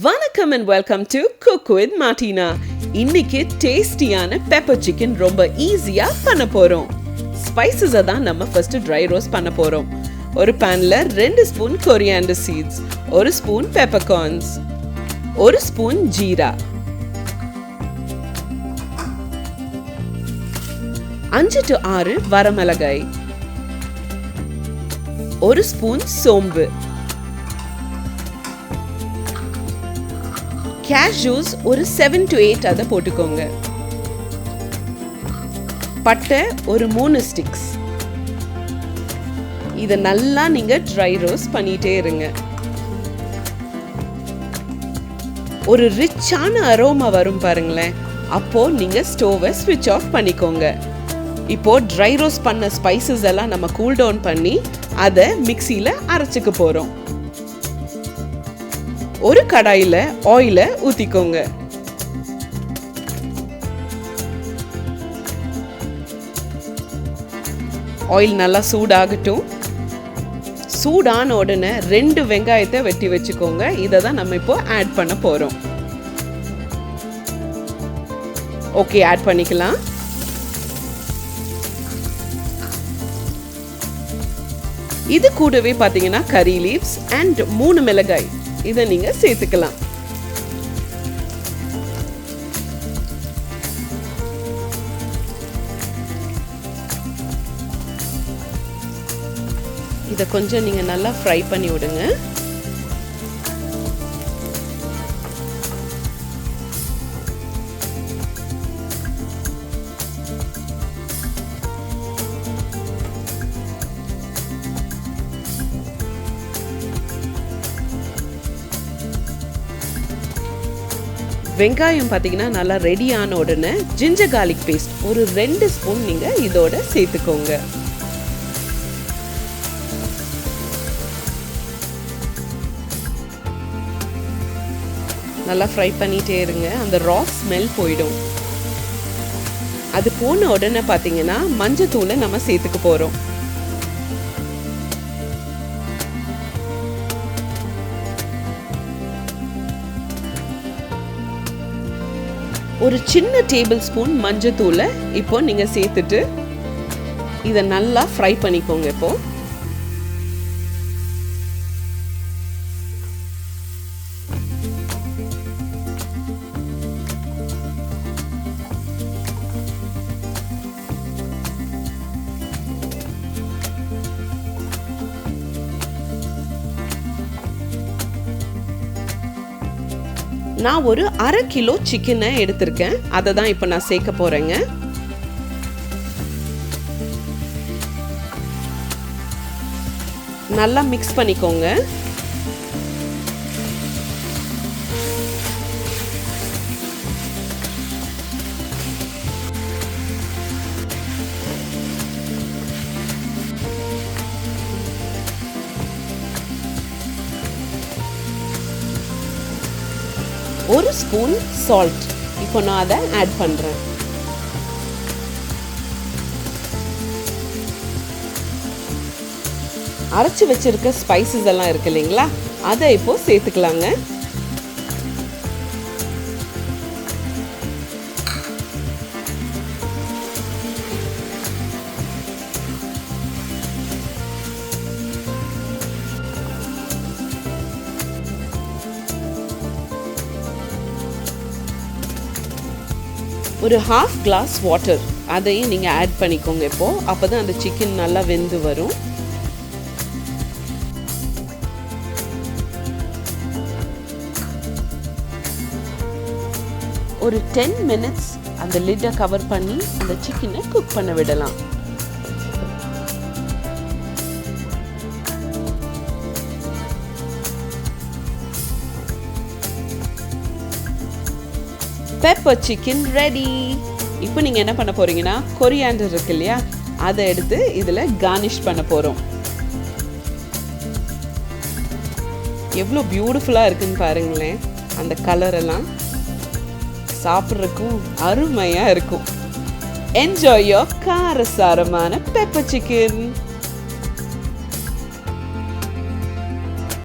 வணக்கம் and welcome to Cook with Martina. இன்னைக்கு டேஸ்டியான பெப்பர் சிக்கன் ரொம்ப ஈஸியா பண்ண போறோம். ஸ்பைசஸை தான் நம்ம ஃபர்ஸ்ட் ட்ரை ரோஸ்ட் பண்ண போறோம். ஒரு பேன்ல 2 spoon coriander seeds, 1 spoon peppercorns, 1 spoon ஜீரா, 5 to 6 வரமிளகாய், 1 ஸ்பூன் சோம்பு, கேஷ்யூஸ் ஒரு 7 to 8 அதை போட்டுக்கோங்க. பட்டை ஒரு 3 ஸ்டிக்ஸ். இதை நல்லா நீங்க ட்ரை ரோஸ்ட் பண்ணிட்டே இருங்க. ஒரு ரிச்சான அரோமா வரும் பாருங்களேன், அப்போ நீங்க ஸ்டோவை ஸ்விட்ச் ஆஃப் பண்ணிக்கோங்க. இப்போ ட்ரை ரோஸ்ட் பண்ண ஸ்பைசஸ் எல்லாம் நம்ம கூல் டவுன் பண்ணி அதை மிக்சியில அரைச்சுக்க போறோம். ஒரு கடாயில ஆயிலை ஊத்திக்கோங்க. ஆயில் நல்லா சூடாகட்டும். சூடான உடனே 2 வெங்காயத்தை வெட்டி வச்சுக்கோங்க. இதை தான் நம்ம இப்போ ஆட் பண்ண போறோம். ஓகே, ஆட் பண்ணிக்கலாம். இது கூடவே பாத்தீங்கன்னா கரி லீவ்ஸ் அண்ட் 3 மிளகாய் இதை நீங்க சேர்த்துக்கலாம். இதை கொஞ்சம் நீங்க நல்லா ஃப்ரை பண்ணி விடுங்க. வெங்காயம் பார்த்தீங்கன்னா நல்லா ரெடி ஆன உடனே ஜிஞ்சர் கார்லிக் பேஸ்ட் ஒரு 2 ஸ்பூன் நீங்க இதோட சேர்த்துக்கோங்க. நல்லா ஃப்ரை பண்ணிட்டே இருங்க. அந்த ரா ஸ்மெல் போயிடும். அது போன உடனே பார்த்தீங்கன்னா மஞ்சத்தூளை நம்ம சேர்த்துக்க போறோம். ஒரு சின்ன டேபிள் ஸ்பூன் மஞ்சத்தூளை இப்போ நீங்க சேர்த்துட்டு இதை நல்லா ஃப்ரை பண்ணிக்கோங்க. இப்போ நான் ஒரு 1/2 கிலோ சிக்கனை எடுத்திருக்கேன். அதை தான் இப்போ நான் சேர்க்க போறேங்க. நல்லா மிக்ஸ் பண்ணிக்கோங்க. ஒரு ஸ்பூன் சால்ட் இப்போ நான் அதை ஆட் பண்றேன். அரைச்சு வச்சிருக்க ஸ்பைசஸ் எல்லாம் இருக்கு இல்லைங்களா, அதை இப்போ சேர்த்துக்கலாங்க. ஒரு 1/2 கிளாஸ் வாட்டர் அதையும் நீங்க ஆட் பண்ணிக்கோங்க. இப்போ அப்பதான் அந்த சிக்கன் நல்லா வெந்து வரும். ஒரு 10 மினிட்ஸ் அந்த லிட்டை கவர் பண்ணி அந்த சிக்கனை குக் பண்ண விடலாம். Pepper chicken ready. இப்போ நீங்க என்ன பண்ண போறீங்கன்னா கொரியாண்டர் இருக்கு இல்லையா, அதை எடுத்து இதுல கார்னிஷ் பண்ண போறோம். எவ்வளோ பியூட்டிஃபுல்லா இருக்குன்னு பாருங்களேன். அந்த கலர் எல்லாம் சாப்பிட்றதுக்கும் அருமையா இருக்கும். என்ஜாய் யோர் காரசாரமான பெப்பர் சிக்கன்.